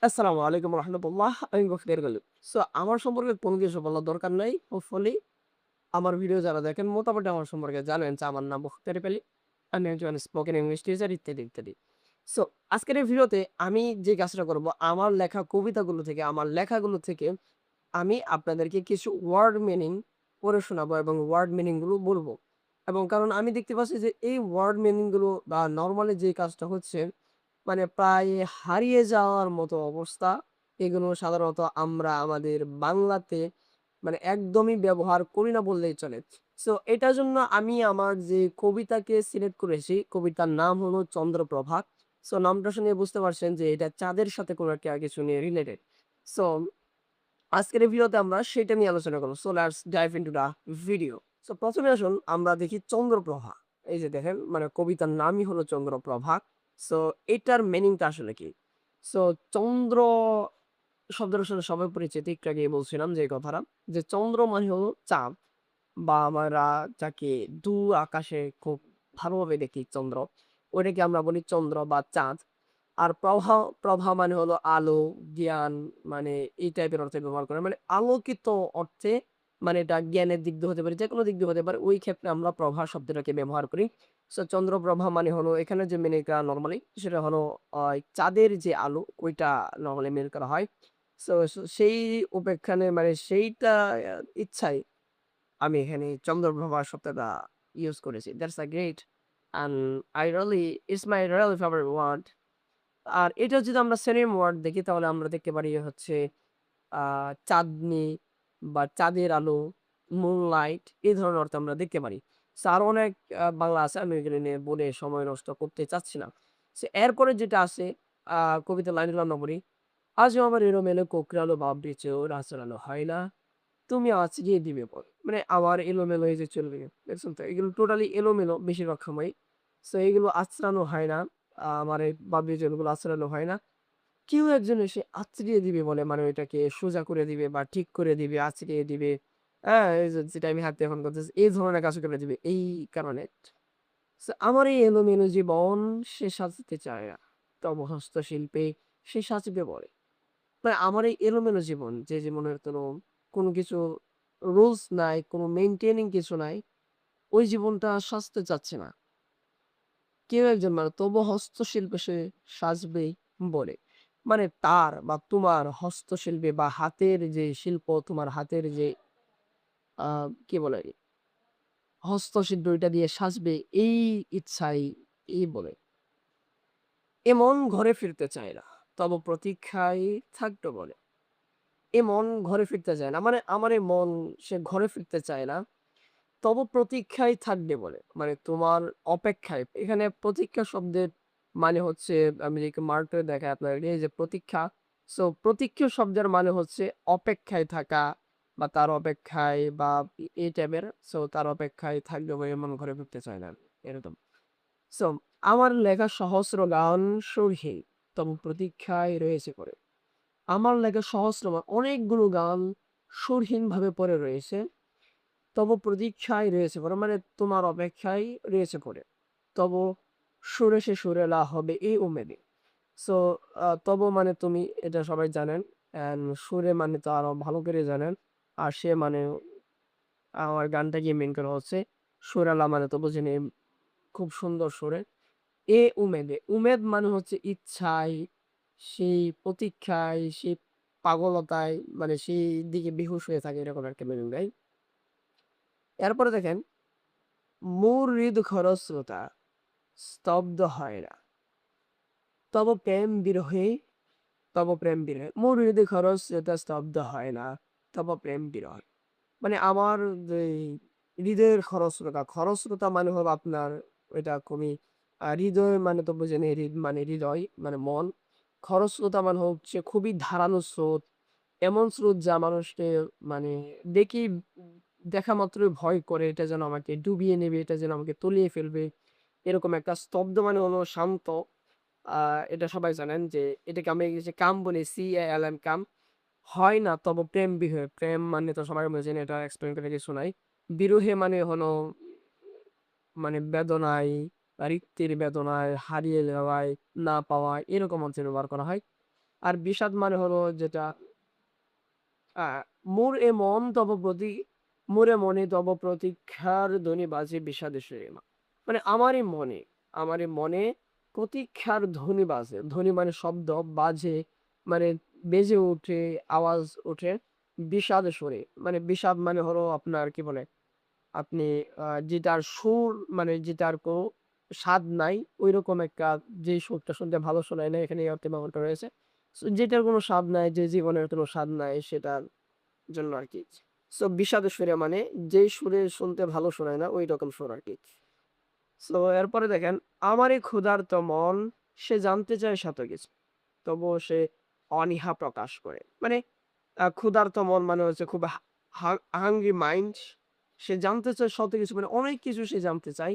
আসসালামু আলাইকুম রহমতুল্লাহ। আমি বখতিয়ার গালিব। সো আমার সম্পর্কে কোনো কিছু বলার দরকার নাই। হোপফুলি আমার ভিডিও যারা দেখেন মোটামুটি আমার সম্পর্কে জানেন যে আমার নাম বখতিয়ার আলী। আমি একজন স্পোকেন ইংলিশ টিচার ইত্যাদি, ইত্যাদি। সো আজকের এই ভিডিওতে আমি যে কাজটা করব আমার লেখা কবিতাগুলো থেকে, আমার লেখাগুলো থেকে আমি আপনাদেরকে কিছু ওয়ার্ড মিনিং পড়ে শোনাবো এবং ওয়ার্ড মিনিং গুলো বলবো। এবং কারণ আমি দেখতে পাচ্ছি যে এই ওয়ার্ড মিনিং গুলো বা নরমালি যে কাজটা হচ্ছে মানে প্রায় হারিয়ে যাওয়ার মতো অবস্থা। এগুলো সাধারণত আমরা আমাদের বাংলাতে মানে একদমই ব্যবহার করি না বললেই চলে। সো এটার জন্য আমি আমার যে কবিতাকে সিলেক্ট করেছি, কবিতার নাম হলো চন্দ্রপ্রভা। সো নামটা শুনে বুঝতে পারছেন যে এটা চাঁদের সাথে কোনো একটা কিছু নিয়ে রিলেটেড। সো আজকের এই ভিডিওতে আমরা সেটা নিয়ে আলোচনা করব। So let's dive into the video. So ১ম এ আসুন আমরা দেখি চন্দ্রপ্রভা। এই যে দেখেন মানে কবিতার নামই হলো চন্দ্রপ্রভা। সো এটার মিনিংটা আসলে কি? সো চন্দ্র শব্দটার সাথে সবাই পরিচিত। একটু আগেই বলছিলাম যে এই কথাটা। যে চন্দ্র মানে হলো চাঁদ বা আমরা যাকে দূর আকাশে খুব ভালোভাবে দেখি চন্দ্র। ওইটাকে আমরা বলি চন্দ্র বা চাঁদ। আর প্রভা মানে হলো আলো, জ্ঞান মানে এই টাইপের অর্থে ব্যবহার করে। মানে আলোকিত অর্থে মানে এটা জ্ঞানের দিক দিয়ে হতে পারে, যেকোনো দিক দিয়ে হতে পারে। ওই ক্ষেত্রে আমরা প্রভা শব্দটাকে ব্যবহার করি। সো চন্দ্রপ্রভা মানে হলো এখানে যে মিনিংটা নরমালি সেটা হলো চাঁদের যে আলো ওইটা নরমালি মিন করা হয়। সেই উপেক্ষানে মানে সেইটা ইচ্ছায় আমি এখানে চন্দ্রপ্রভা শব্দটা ইউজ করেছি। That's a great and I really it's my really favorite word. আর এটা যদি আমরা synonym ওয়ার্ড দেখি তাহলে আমরা দেখতে পারি হচ্ছে আ চাঁদনি বা চাঁদের আলো, মুনলাইট এই ধরনের অর্থ আমরা দেখতে পারি। সো আরো অনেক বাংলা আছে আমি এগুলো নিয়ে বলে সময় নষ্ট করতে চাচ্ছি না। সো এরপরে যেটা আছে আ কবিতার লাইনগুলো আমরা পড়ি। আজও আমার এলোমেলো কোঁকড়ানো ভাব নিচেও আঁচড়ানো হয় না। তুমি আঁচড়িয়ে দিবে বল। মানে আবার এলোমেলো হয়ে যে চলবে। দেখছেন তো? এগুলো টোটালি এলোমেলো বেশিরভাগ সময়ই। সো এগুলো আঁচড়ানো হয় না। আমার এই বাদ্যযন্ত্রগুলো আঁচড়ানো হয় না। কেউ একজন এসে আঁচড়িয়ে দিবে বলে মানে ওইটাকে সোজা করে দিবে বা ঠিক করে দিবে, আঁচড়িয়ে দিবে। হ্যাঁ? এই যে যেটা আমি হাতে এখন করতেছি এই ধরনের কাজ করে দিবে। এই কারণে। সো আমার এই এলোমেলো জীবন সে সাজতে চায় না। তব হস্তশিল্পে সে সাজিবে বলে। মানে আমার এই এলোমেলো জীবন যে জীবনের কোনো কিছু রুলস নাই, কোনো মেইনটেইনিং কিছু নাই, ওই জীবনটা সাজতে চাচ্ছে না। কেউ একজন মানে তবু হস্তশিল্পে সে সাজবেই বলে। মানে তার বা তোমার হস্তশিল্পে বা হাতের যে শিল্প, তোমার হাতের যে আ কি বলে? হস্তশিল্প ওইটা দিয়ে সাজবে এই ইচ্ছাই এই বলে। এ মন ঘরে ফিরতে চায় না। তব প্রতীক্ষায় থাকতো বলে। এ মন ঘরে ফিরতে চায় না। মানে আমার এই মন সে ঘরে ফিরতে চায় না। তব প্রতীক্ষায় থাকবে বলে। মানে তোমার অপেক্ষায়। এখানে প্রতীক্ষা শব্দের মানে হচ্ছে আমি যদি একটু মার্ক করে দেখাই আপনাদেরকে এই যে প্রতীক্ষা। সো প্রতীক্ষা শব্দের মানে হচ্ছে অপেক্ষায় থাকা বা তার অপেক্ষায় বা এই টাইপের। সো তার অপেক্ষায় থাকবে বলে মন ঘরে ফিরতে চায় না। এরকম। সো আমার লেখা সহস্র গান সুরহীন তবু প্রতীক্ষায় রয়েছে পড়ে। আমার লেখা সহস্র অনেকগুলো গান সুরহীনভাবে পড়ে রয়েছে। তব প্রতীক্ষায় রয়েছে পড়ে মানে তোমার অপেক্ষায় রয়েছে পড়ে। তব সুরে সে সুরেলা হবে এই উমেদে। সো তব মানে তুমি এটা সবাই জানেন। অ্যান্ড সুরে মানে তো আরো ভালো করে জানেন। আর সে মানে আমার গানটাকে মেইন করা হচ্ছে সুরালা মানে তো বোঝেন খুব সুন্দর সুরে। এ উমেদে। উমেদ মানে হচ্ছে ইচ্ছায়, সেই প্রতীক্ষায়, সেই পাগলতায় মানে সেই দিকে বেহুশ হয়ে থাকে এরকম একটা মিনিং, রাইট? এরপরে দেখেন, মোর হৃদ খরস্রোতা স্তব্ধ হয় না। তব প্রেম বিরহে তব প্রেম বিরহে। মোর হৃদয় খরস্রোতা স্তব্ধ হয় না। তব প্রেম বিরহে। মানে আমার যে হৃদয়ের খরস্রোতা, খরস্রোতা মানে হলো আপনার ওইটা খুবই হৃদয় মানে তো বোঝেনই মানে হৃদয় মানে মন। খরস্রোতা মানে হচ্ছে খুবই ধারালো স্রোত। এমন স্রোত যা মানুষকে মানে দেখেই দেখা মাত্রই ভয় করে এটা যেন আমাকে ডুবিয়ে নেবে, এটা যেন আমাকে তলিয়ে ফেলবে। এরকম একটা স্তব্ধ মানে হলো শান্ত। আ এটা সবাই জানেন যে এটাকে আমরা ইংলিশে calm বলি CALM calm হয় না তব প্রেম বিরহে। প্রেম মানে তো সবাই বোঝেন এটা এক্সপ্লেইন করার কিছু নাই। বিরহে মানে হলো মানে বেদনায়, রিক্তির বেদনায়, হারিয়ে যাওয়ায়, না পাওয়ায় এরকম অর্থে ব্যবহার করা হয়। আর বিষাদ মানে হলো যেটা আ মোর এ মন তব প্রতি মোরে মনে তব প্রতীক্ষার ধ্বনি বাজে বিষাদে সুরেমা। মানে আমারই মনে প্রতীক্ষার ধ্বনি বাজে। ধ্বনি মানে শব্দ, বাজে মানে বেজে ওঠে, আওয়াজ ওঠে বিষাদ সুরে। মানে বিষাদ মানে হলো আপনার কি বলে? আপনি যেটার সুর মানে যেটার কোনো স্বাদ নাই, ঐরকম একটা যে সুরটা শুনতে ভালো শোনায় না, এখানে এই অর্থে ব্যবহারটা রয়েছে। সো যেটার কোনো স্বাদ নাই, যে জীবনের কোনো স্বাদ নাই সেটার জন্য আরকি। সো বিষাদের সুরে মানে যেই সুরে শুনতে ভালো শোনায় না, ঐরকম সুর আরকি। সো এরপরে দেখেন, আমারই ক্ষুধার্ত মন সে জানতে চায় শত কিছু। তবুও সে অনীহা প্রকাশ করে। মানে ক্ষুধার্ত মন মানে হচ্ছে খুব হাংরি মাইন্ড। সে জানতে চায় শত কিছু মানে অনেক কিছু সে জানতে চায়।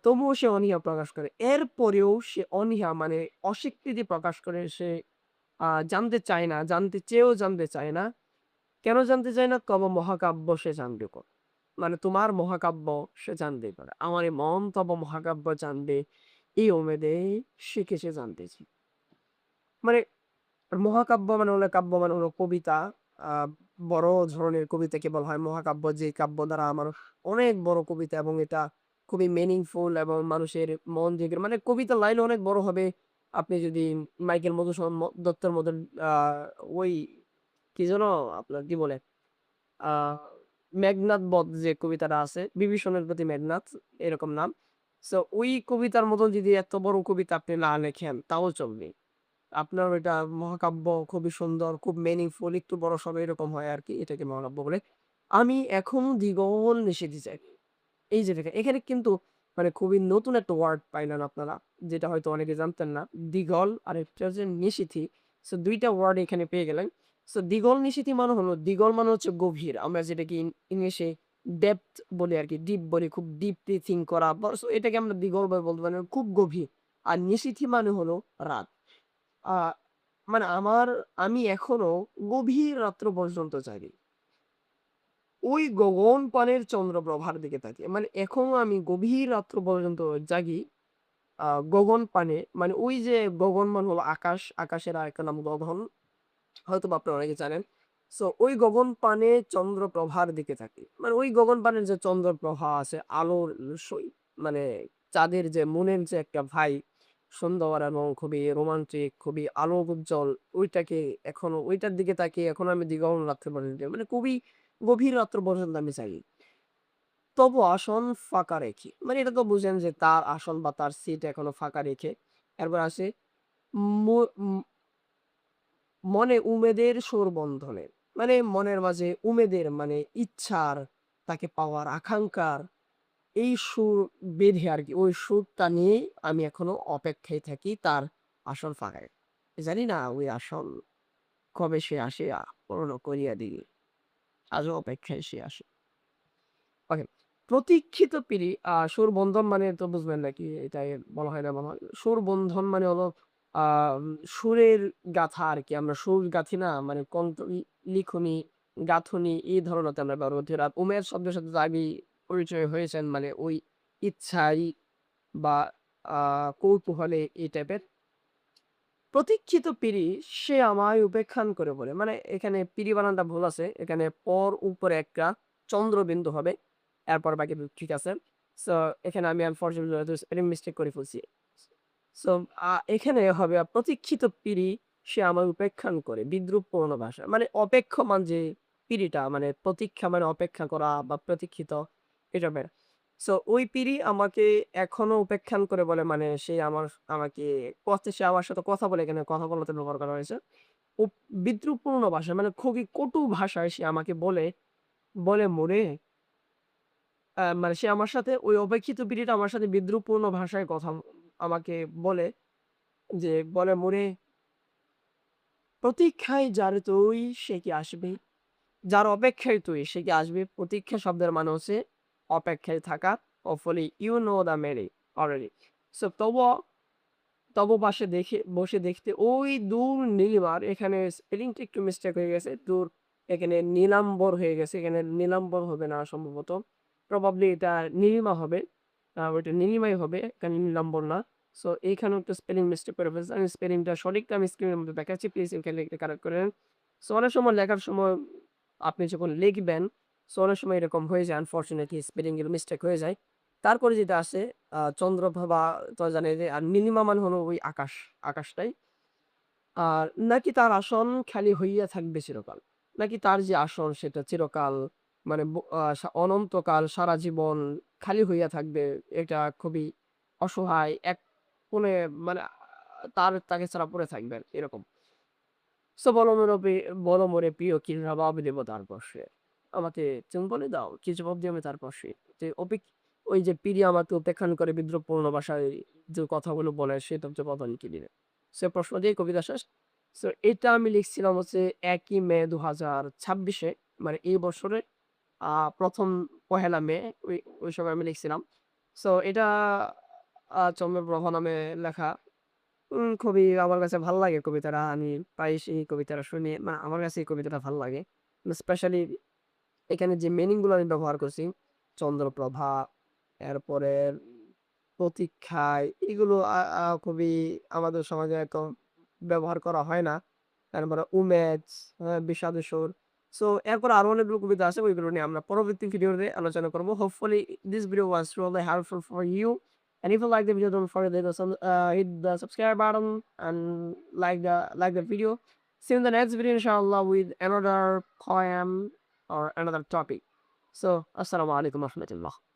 তবুও সে অনীহা প্রকাশ করে। এরপরেও সে অনীহা মানে অস্বীকৃতি প্রকাশ করে। সে জানতে চায় না, জানতে চেয়েও জানতে চায় না। কেন জানতে চায় না? তব মহাকাব্য সে জানবে ক মানে তোমার মহাকাব্য সে জানতেই পারে। আমার এই মন তব মহাকাব্য জানবে, এই ওমেদে শিখেছে জানতেছি। মানে মহাকাব্য মানে হলো কাব্য মানে হলো কবিতা। আ বড় ধরনের কবিতাকে বলা হয় মহাকাব্য। যে কাব্য দ্বারা আমার অনেক বড় কবিতা এবং এটা খুবই মিনিংফুল এবং মানুষের মন জেগে মানে কবিতার লাইন অনেক বড় হবে। আপনি যদি মাইকেল মধুসূদন দত্তের মতন আ ওই কি যেন আপনার কি বলে? আ মেঘনাদ বধ যে কবিতাটা আছে, বিভীষণের প্রতি মেঘনাদ এরকম নাম। সো ওই কবিতার মতন যদি এত বড় কবিতা আপনি না লেখেন তাও চলবে। আপনার ওইটা মহাকাব্য খুবই সুন্দর, খুব মিনিংফুল একটু বড়সড় এরকম হয় আরকি। এটাকে মহাকাব্য বলে। আমি এখনো দ্বিগল নিষেধে যাই। এই যে দেখেন, এখানে কিন্তু মানে খুবই নতুন একটা ওয়ার্ড পাইলেন আপনারা। যেটা হয়তো অনেকে জানতেন না। দিগল আরেকটা হচ্ছে নিশীথি। সো ২ টা ওয়ার্ড এখানে পেয়ে গেলেন। সো দিগল নিশীথি মানে হলো দিগল মানে হচ্ছে গভীর। আমরা যেটাকে ইংলিশে ডেপথ বলি আরকি। ডিপ বলি খুব ডিপলি থিংক করা। সো এটাকে আমরা দিগল ভাবে বলতে পারি খুব গভীর। আর নিশীথি মানে হলো রাত। আ মানে আমি এখনো গভীর রাত্র পর্যন্ত জাগি। ওই গগন পানের চন্দ্রপ্রভার দিকে তাকিয়ে। মানে এখনো আমি গভীর রাত্র পর্যন্ত জাগি গগন পানে মানে ওই যে গগন মানে হলো আকাশ, আকাশের আরেকটা নাম গগন। হয়তোবা আপনারা অনেকে জানেন। সো ওই গগন পানে চন্দ্রপ্রভার দিকে তাকিয়ে। মানে ওই গগন পানের যে চন্দ্রপ্রভা আছে, আলোর সই মানে চাঁদের যে মুনের যে একটা সুন্দর এবং খুবই রোমান্টিক, খুবই আলোক উজ্জ্বল ওইটাকে এখনো ওইটার দিকে তাকিয়ে এখনো আমি দিগন্ত রাত্রে পর্যন্ত মানে খুবই গভীর রাত্র পর্যন্ত আমি জাগি। তবু আসন ফাঁকা রেখে। মানে এটা তো বুঝেন যে তার আসন বা তার সিট এখনো ফাঁকা রেখে এরপর আসে মু উম মনে উমেদের সুরবন্ধনে। মানে মনের মাঝে উমেদের মানে ইচ্ছার, তাকে পাওয়ার আকাঙ্ক্ষার এই সুর বেঁধে আরকি। ওই সুরটা নিয়েই আমি এখনো অপেক্ষায় থাকি তার আসন ফাঁকায়। জানি না ওই আসন কবে সে আসে পূর্ণ করিয়া দিই। আজও অপেক্ষায় সে আসে। ওকে। প্রতীক্ষিত পিড়ি সুরবন্ধন মানে তো বুঝবেন নাকি? এটাই বলা হয় না মনে হয়। সুরবন্ধন মানে হলো আম সুরের গাথা আরকি। আমরা সুর গাঁথি না? মানে লিখনি, গাঁথনি এই ধরনেরটা আমরা ব্যবহার করি। আর উমের শব্দের সাথে তো আগেই পরিচয় হয়েছেন। মানে ওই ইচ্ছাই বা আ কৌতূহলে এই টাইপের। প্রতীক্ষিত পিড়ি সে আমায় উপেক্ষান করে বলে। মানে এখানে পিড়ি বানানটা ভুল আছে। এখানে পর উপরে একটা চন্দ্রবিন্দু হবে। এরপর বাকি ঠিক আছে। সো এখানে আমি আনফরচুনেটলি হয়তো স্পেলিং মিস্টেক করে ফেলছি। সো এখানে হবে প্রতীক্ষিত পিড়ি সে আমায় উপেক্ষান করে। বিদ্রূপপূর্ণ ভাষা। মানে অপেক্ষমান যে পিড়িটা মানে প্রতীক্ষা মানে অপেক্ষা করা বা প্রতীক্ষিত এটা সো ওই পিঁড়ি আমাকে এখনো উপেক্ষান করে বলে মানে সে আমাকে সে আমার সাথে কথা বলে এখানে কথা বলাতে ব্যবহার করা হয়েছে। উপ বিদ্রূপপূর্ণ ভাষায় মানে খুবই কটু ভাষায় সে আমাকে বলে, বলে মোরে মানে সে আমার সাথে ওই অপেক্ষিত পিঁড়িটা আমার সাথে বিদ্রূপপূর্ণ ভাষায় কথা আমাকে বলে যে বলে মোরে প্রতীক্ষায় যার তুই সে কি আসবে? যার অপেক্ষায় তুই সে কি আসবে? প্রতীক্ষা শব্দের মানে হচ্ছে অপেক্ষায় থাকা। Hopefully you know the meaning already. So তবু পাশে বসে দেখতে ওই দূর নীলিমার এখানে স্পেলিংটা একটু মিস্টেক হয়ে গেছে। দূর এখানে নীলাম্বর হয়ে গেছে। এখানে নীলাম্বর হবে না সম্ভবত। প্রবাবলি এটা নীলিমা হবে। ওইটা নীলিমাই হবে। এখানে নীলাম্বর না। সো এইখানেও একটা স্পেলিং মিস্টেক করে ফেলছি। আমি স্পেলিংটা সঠিকটা আমি স্ক্রিনের মধ্যে দেখাচ্ছি। প্লিজ এখানে একটু কারেক্ট করে নেন। সো অনেক সময় লেখার সময় আপনি যখন লিখবেন, সো অনেক সময় এরকম হয়ে যায় আনফরচুনেটলি স্পেলিং গুলো মিস্টেক হয়ে যায়। তারপরে যেটা আসে চন্দ্রপ্রভা তো জানেন যে আর নীলিমা মানে হলো ওই আকাশ, আকাশটাই। আর নাকি তার আসন খালি হইয়া থাকবে চিরকাল। নাকি তার যে আসন সেটা চিরকাল মানে ব আ সা অনন্তকাল সারা জীবন খালি হইয়া থাকবে। এটা খুবই অসহায় এক কোণে মানে তাকে ছাড়া পড়ে থাকবে আরকি এরকম। সো বলো মোরে প্রিয় কি জবাব দেব তার পাশে। আমাকে তুমি বলে দাও কি জবাব দিই আমি তার পাশে। যে ওই যে পিড়ি আমাকে উপেক্ষণ করে বিদ্রূপপূর্ণ ভাষায় যে কথাগুলো বলে সেটার জবাব আমি কি দিলে? সে প্রশ্ন দিয়ে কবিতা শেষ। সো এটা আমি লিখছিলাম হচ্ছে ১ই মে ২০২৬ এ মানে এই বছরের ১ম পহেলা মে ওই সময় আমি লিখছিলাম। সো এটা চন্দ্রপ্রভা নামে লেখা। খুবই আমার কাছে ভাল লাগে কবিতাটা। আমি প্রায়শই এই কবিতাটা শুনি। আমার কাছে এই কবিতাটা ভাল লাগে। স্পেশালি এখানে যে মিনিং গুলো আমি ব্যবহার করছি, চন্দ্রপ্রভা, এরপরে প্রতীক্ষায় এগুলো আ আ খুবই আমাদের সমাজে এত ব্যবহার করা হয় না। তারপরে উমেজ, বিষাদের সুর। সো এরপর আরো অনেকগুলো কবিতা আছে ওইগুলো নিয়ে আমরা পরবর্তী ভিডিওতে আলোচনা করব। Hopefully this video was really helpful for you. And if you like the video, don't forget to hit the subscribe button and like the video. See you in the next video, inshallah, with another poem or another topic. So, assalamu alaikum warahmatullah.